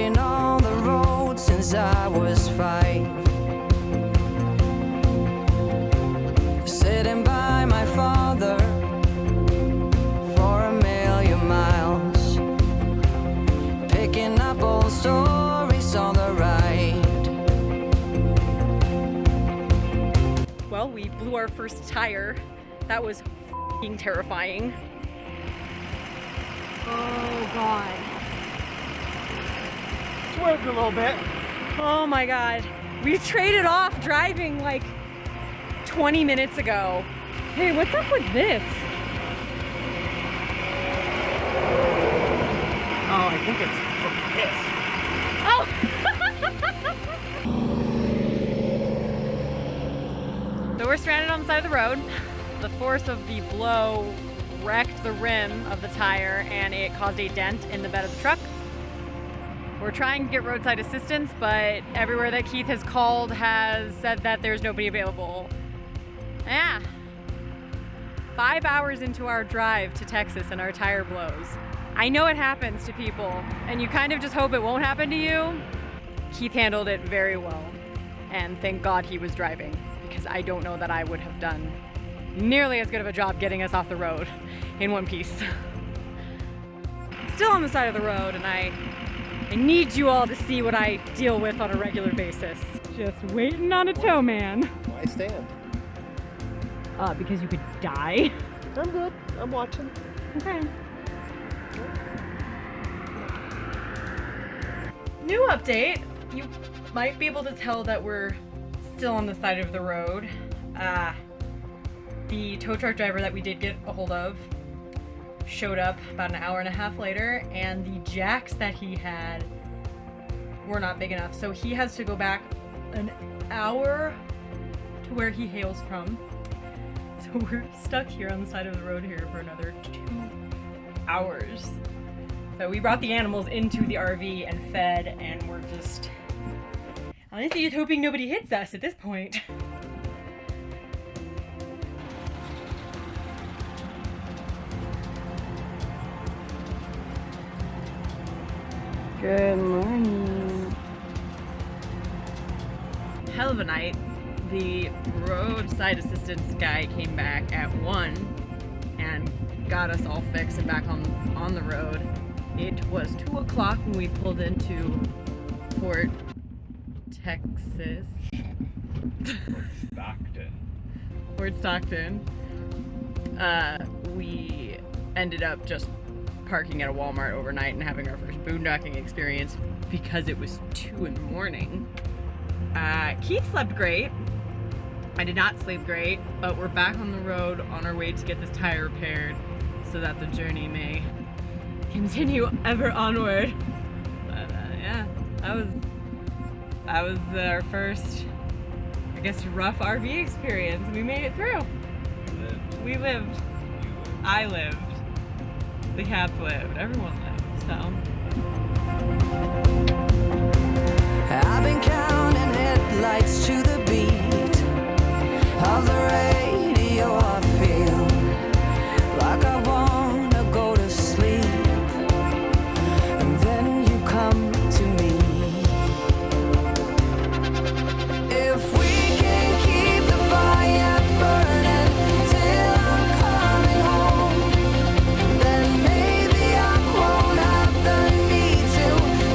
been on the road since I was 5. Sitting by my father for a million miles, picking up old stories on the ride. Well, we blew our first tire. That was f***ing terrifying. Oh God. Swerved a little bit. Oh my God. We traded off driving like 20 minutes ago. Hey, what's up with this? Oh, I think it's from Oh! So we're stranded on the side of the road. The force of the blow wrecked the rim of the tire and it caused a dent in the bed of the truck. We're trying to get roadside assistance, but everywhere that Keith has called has said that there's nobody available. Yeah. 5 hours into our drive to Texas and our tire blows. I know it happens to people, and you kind of just hope it won't happen to you. Keith handled it very well, and thank God he was driving, because I don't know that I would have done nearly as good of a job getting us off the road in one piece. Still on the side of the road, and I need you all to see what I deal with on a regular basis. Just waiting on a tow man. Why stand? Because you could die. I'm good. I'm watching. Okay. New update. You might be able to tell that we're still on the side of the road. The tow truck driver that we did get a hold of showed up about an hour and a half later, and the jacks that he had were not big enough. So he has to go back an hour to where he hails from. So we're stuck here on the side of the road here for another 2 hours. So we brought the animals into the RV and fed, and we're just honestly just hoping nobody hits us at this point. Good morning. Hell of a night. The roadside assistance guy came back at 1 and got us all fixed and back on the road. It was 2 o'clock when we pulled into Fort Texas. Fort Stockton. We ended up just parking at a Walmart overnight and having our first boondocking experience because it was 2 in the morning. Keith slept great. I did not sleep great, but we're back on the road on our way to get this tire repaired so that the journey may continue ever onward. But yeah, that was our first, I guess, rough RV experience. We made it through. We lived. I lived. The cats lived. Everyone lived. So I've been counting headlights to the beat of the radio. I feel like I wanna go to sleep, and then you come to me. If we can keep the fire burning till I'm coming home, then maybe I won't have the need to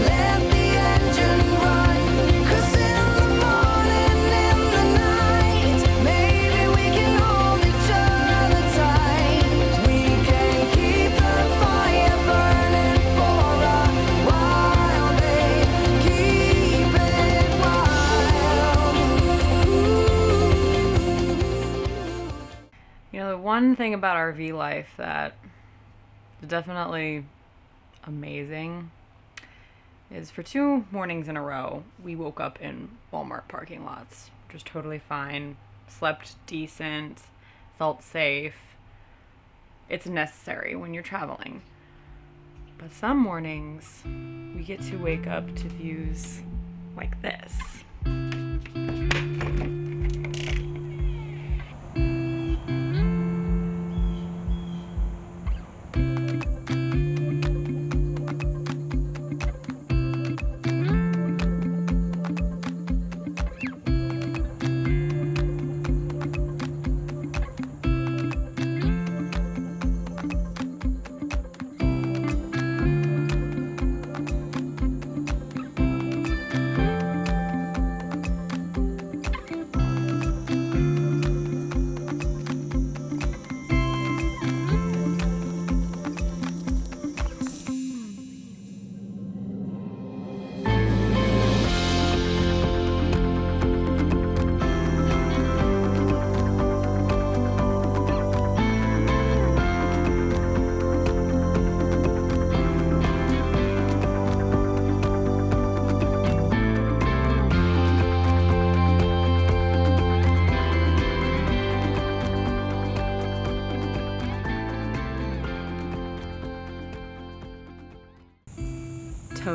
let the engine run. 'Cause in the morning, in the night, maybe we can hold each other tight. We can keep the fire burning for a while, babe. Keep it wild. you know, the one thing about RV life that is definitely amazing is for 2 mornings in a row, we woke up in Walmart parking lots, which was totally fine, slept decent, felt safe. It's necessary when you're traveling. But some mornings, we get to wake up to views like this.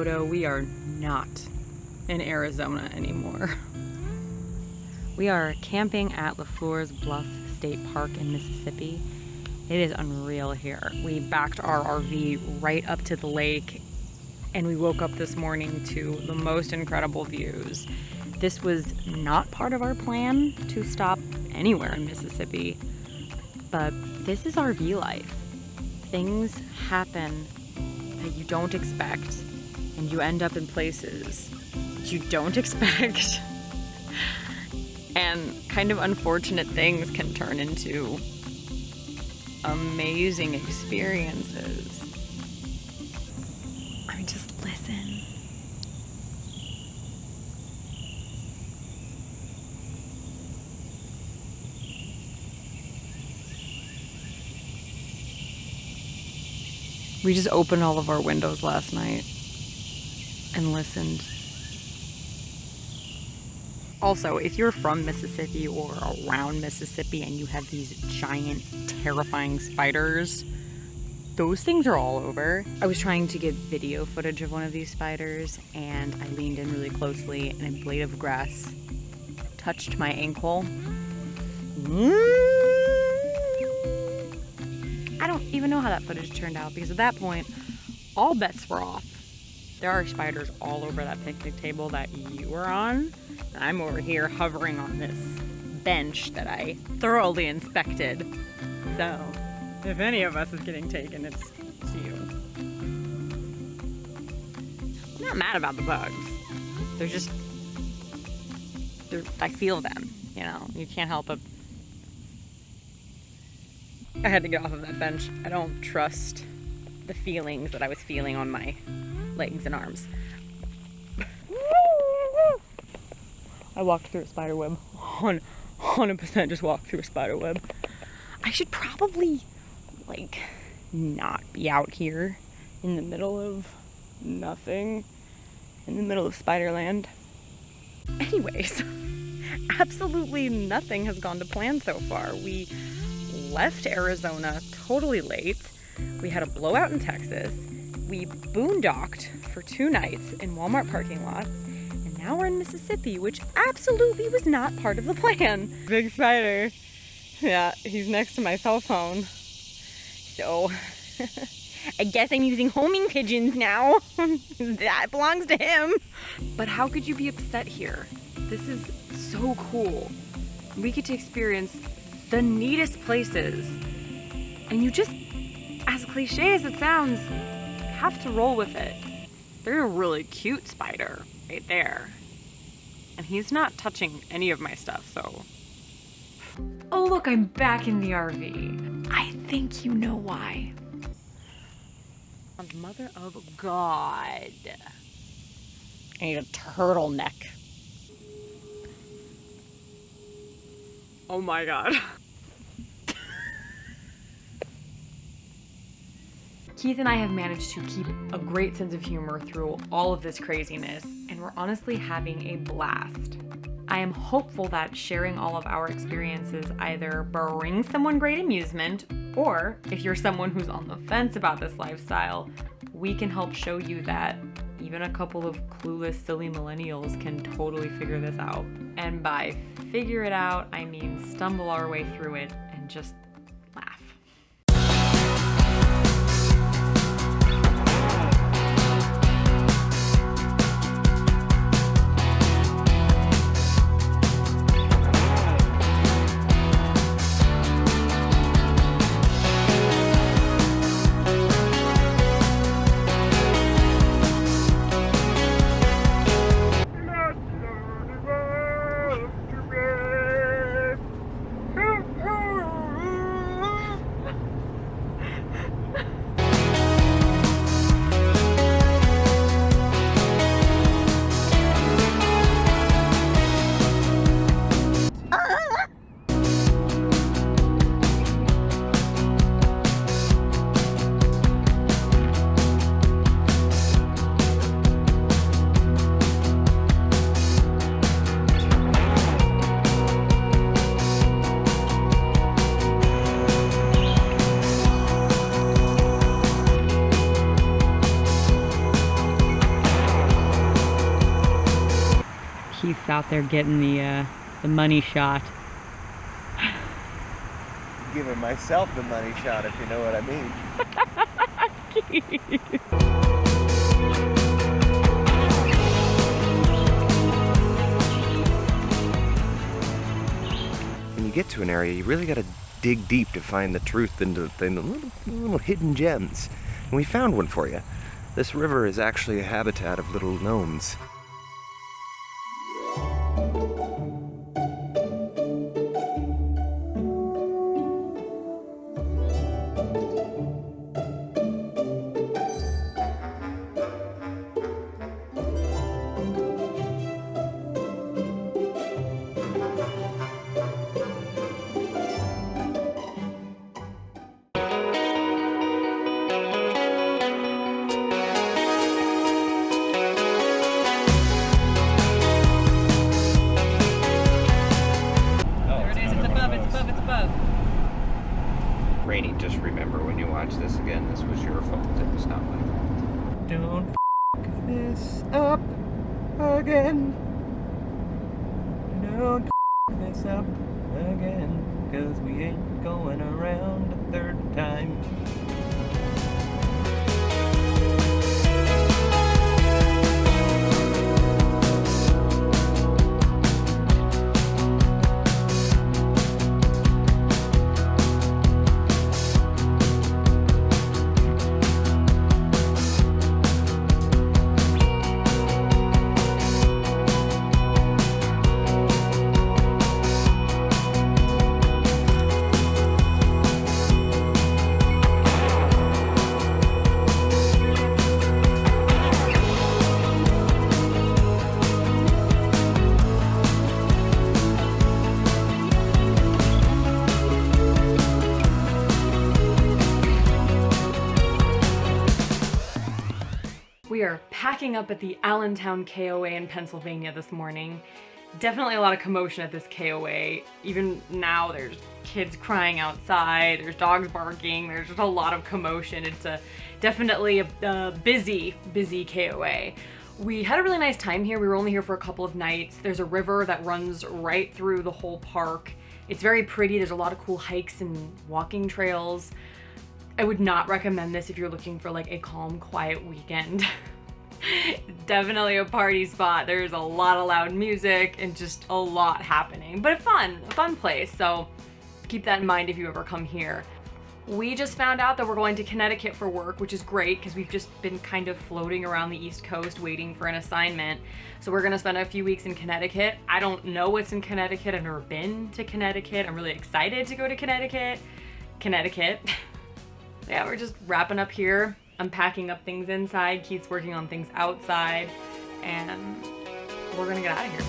photo, we are not in Arizona anymore. We are camping at LaFleur's Bluff State Park in Mississippi. It is unreal here. We backed our RV right up to the lake and we woke up this morning to the most incredible views. This was not part of our plan to stop anywhere in Mississippi, but this is RV life. Things happen that you don't expect, and you end up in places that you don't expect. And kind of unfortunate things can turn into amazing experiences. I mean, just listen. We just opened all of our windows last night and listened. Also, if you're from Mississippi or around Mississippi and you have these giant, terrifying spiders, those things are all over. I was trying to get video footage of one of these spiders and I leaned in really closely and a blade of grass touched my ankle. I don't even know how that footage turned out because at that point, all bets were off. There are spiders all over that picnic table that you were on. And I'm over here hovering on this bench that I thoroughly inspected. So, if any of us is getting taken, it's you. I'm not mad about the bugs. I feel them, you know, you can't help it. I had to get off of that bench. I don't trust the feelings that I was feeling on my legs and arms. I walked through a spider web. 100% just walked through a spider web. I should probably, not be out here in the middle of nothing, in the middle of Spiderland. Anyways, absolutely nothing has gone to plan so far. We left Arizona totally late. We had a blowout in Texas. We boondocked for 2 nights in Walmart parking lots. And now we're in Mississippi, which absolutely was not part of the plan. Big spider. Yeah, he's next to my cell phone. So, I guess I'm using homing pigeons now. That belongs to him. But how could you be upset here? This is so cool. We get to experience the neatest places. And you just, as cliche as it sounds, have to roll with it. There's a really cute spider right there. And he's not touching any of my stuff, so. Oh look, I'm back in the RV. I think you know why. Mother of God. I need a turtleneck. Oh my God. Keith and I have managed to keep a great sense of humor through all of this craziness, and we're honestly having a blast. I am hopeful that sharing all of our experiences either brings someone great amusement, or if you're someone who's on the fence about this lifestyle, we can help show you that even a couple of clueless, silly millennials can totally figure this out. And by figure it out, I mean stumble our way through it and just laugh. Keith's out there getting the money shot. Giving myself the money shot, if you know what I mean. When you get to an area, you really got to dig deep to find the truth in the little hidden gems. And we found one for you. This river is actually a habitat of little gnomes. Rainy, just remember when you watch this again, this was your fault. It was not my fault. Don't f this up again. Don't f this up again, 'cause we ain't going around a third time. We are packing up at the Allentown KOA in Pennsylvania this morning. Definitely a lot of commotion at this KOA. Even now there's kids crying outside, there's dogs barking, there's just a lot of commotion. It's definitely a busy KOA. We had a really nice time here. We were only here for a couple of nights. There's a river that runs right through the whole park. It's very pretty. There's a lot of cool hikes and walking trails. I would not recommend this if you're looking for like a calm, quiet weekend. Definitely a party spot. There's a lot of loud music and just a lot happening, but a fun place. So keep that in mind if you ever come here. We just found out that we're going to Connecticut for work, which is great because we've just been kind of floating around the East Coast waiting for an assignment. So we're gonna spend a few weeks in Connecticut. I don't know what's in Connecticut. I've never been to Connecticut. I'm really excited to go to Connecticut. Yeah, we're just wrapping up here. I'm packing up things inside. Keith's working on things outside. And we're gonna get out of here.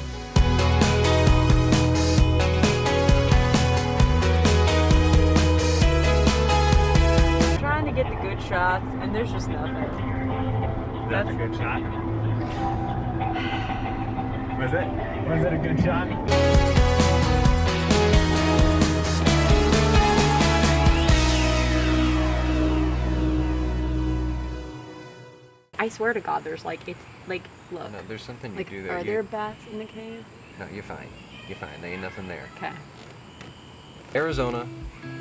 Trying to get the good shots, and there's just nothing. That's a good shot. Was it a good shot? I swear to God, there's like, it's like, look. No, there's something you like, do there. Are there bats in the cave? No, you're fine. You're fine. There ain't nothing there. Okay. Arizona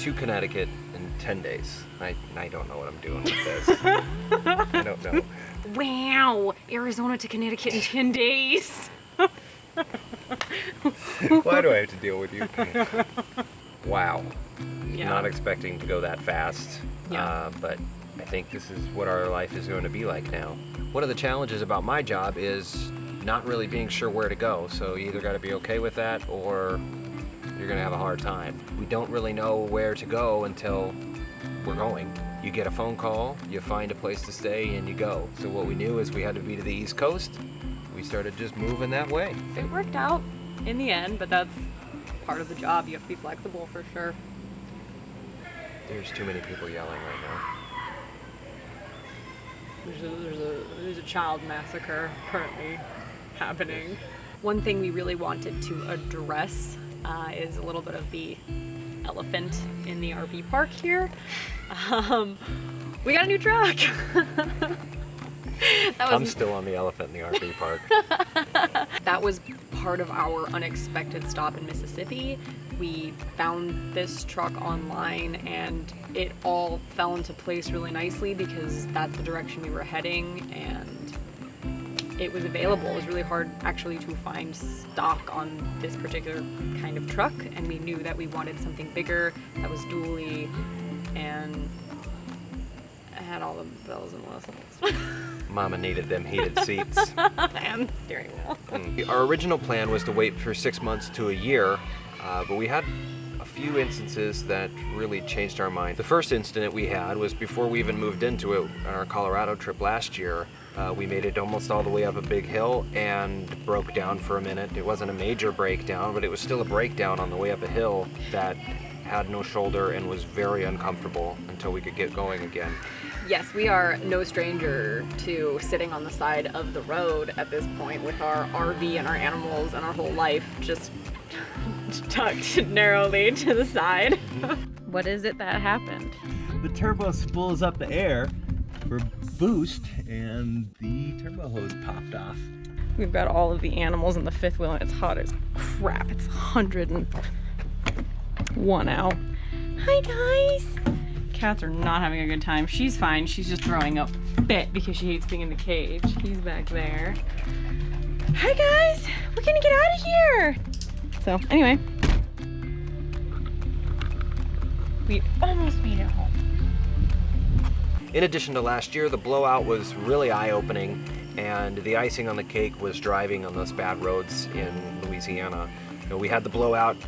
to Connecticut in 10 days. I don't know what I'm doing with this. I don't know. Wow! Arizona to Connecticut in 10 days. Why do I have to deal with you? Wow. Yeah. Not expecting to go that fast. Yeah. But I think this is what our life is going to be like now. One of the challenges about my job is not really being sure where to go. So you either got to be okay with that or you're going to have a hard time. We don't really know where to go until we're going. You get a phone call, you find a place to stay, and you go. So what we knew is we had to be to the East Coast. We started just moving that way. It worked out in the end, but that's part of the job. You have to be flexible for sure. There's too many people yelling right now. There's a child massacre currently happening. One thing we really wanted to address is a little bit of the elephant in the RV park here. We got a new truck. I'm still on the elephant in the RV park. That was part of our unexpected stop in Mississippi. We found this truck online and it all fell into place really nicely because that's the direction we were heading, and it was available. It was really hard actually to find stock on this particular kind of truck, and we knew that we wanted something bigger that was dually and had all the bells and whistles. Mama needed them heated seats. And steering wheel. Our original plan was to wait for 6 months to a year, but we had a few instances that really changed our mind. The first incident we had was before we even moved into it on our Colorado trip last year. We made it almost all the way up a big hill and broke down for a minute. It wasn't a major breakdown, but it was still a breakdown on the way up a hill that had no shoulder and was very uncomfortable until we could get going again. Yes, we are no stranger to sitting on the side of the road at this point with our RV and our animals and our whole life just tucked narrowly to the side. What is it that happened? The turbo spools up the air for boost, and the turbo hose popped off. We've got all of the animals in the fifth wheel and it's hot as crap. It's 101 out. Hi guys! Cats are not having a good time. She's fine. She's just throwing a fit because she hates being in the cage. He's back there. Hi guys! We're gonna get out of here! So anyway, we almost made it home. In addition to last year, the blowout was really eye-opening, and the icing on the cake was driving on those bad roads in Louisiana. You know, we had the blowout,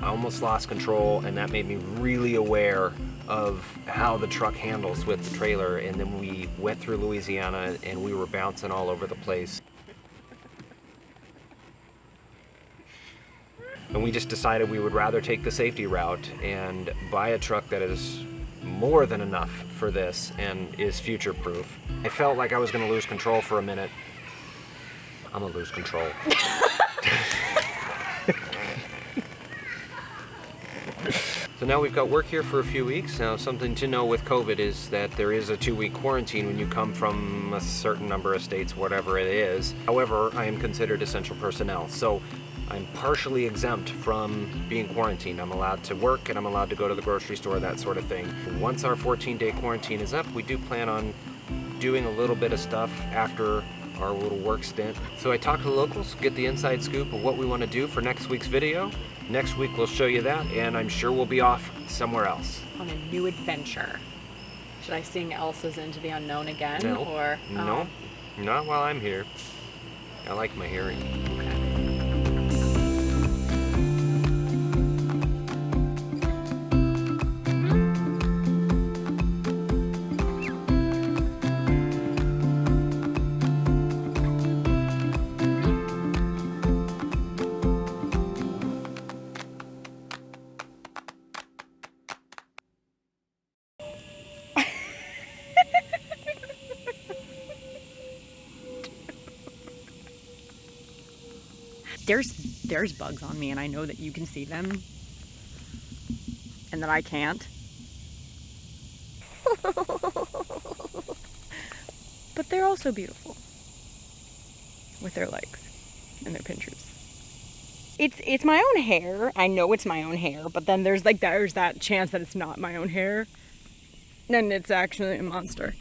I almost lost control, and that made me really aware of how the truck handles with the trailer. And then we went through Louisiana and we were bouncing all over the place. And we just decided we would rather take the safety route and buy a truck that is more than enough for this and is future-proof. I felt like I was gonna lose control for a minute. I'm gonna lose control. So now we've got work here for a few weeks. Now, something to know with COVID is that there is a 2-week quarantine when you come from a certain number of states, whatever it is. However, I am considered essential personnel, so I'm partially exempt from being quarantined. I'm allowed to work and I'm allowed to go to the grocery store, that sort of thing. Once our 14-day quarantine is up, we do plan on doing a little bit of stuff after our little work stint. So I talked to the locals, get the inside scoop of what we want to do for next week's video. Next week we'll show you that, and I'm sure we'll be off somewhere else. On a new adventure. Should I sing Elsa's Into the Unknown again? No, Or no, not while I'm here. I like my hearing. Okay. There's bugs on me, and I know that you can see them and that I can't. But they're also beautiful with their legs and their pinchers. It's my own hair. I know it's my own hair, but then there's that chance that it's not my own hair. And it's actually a monster.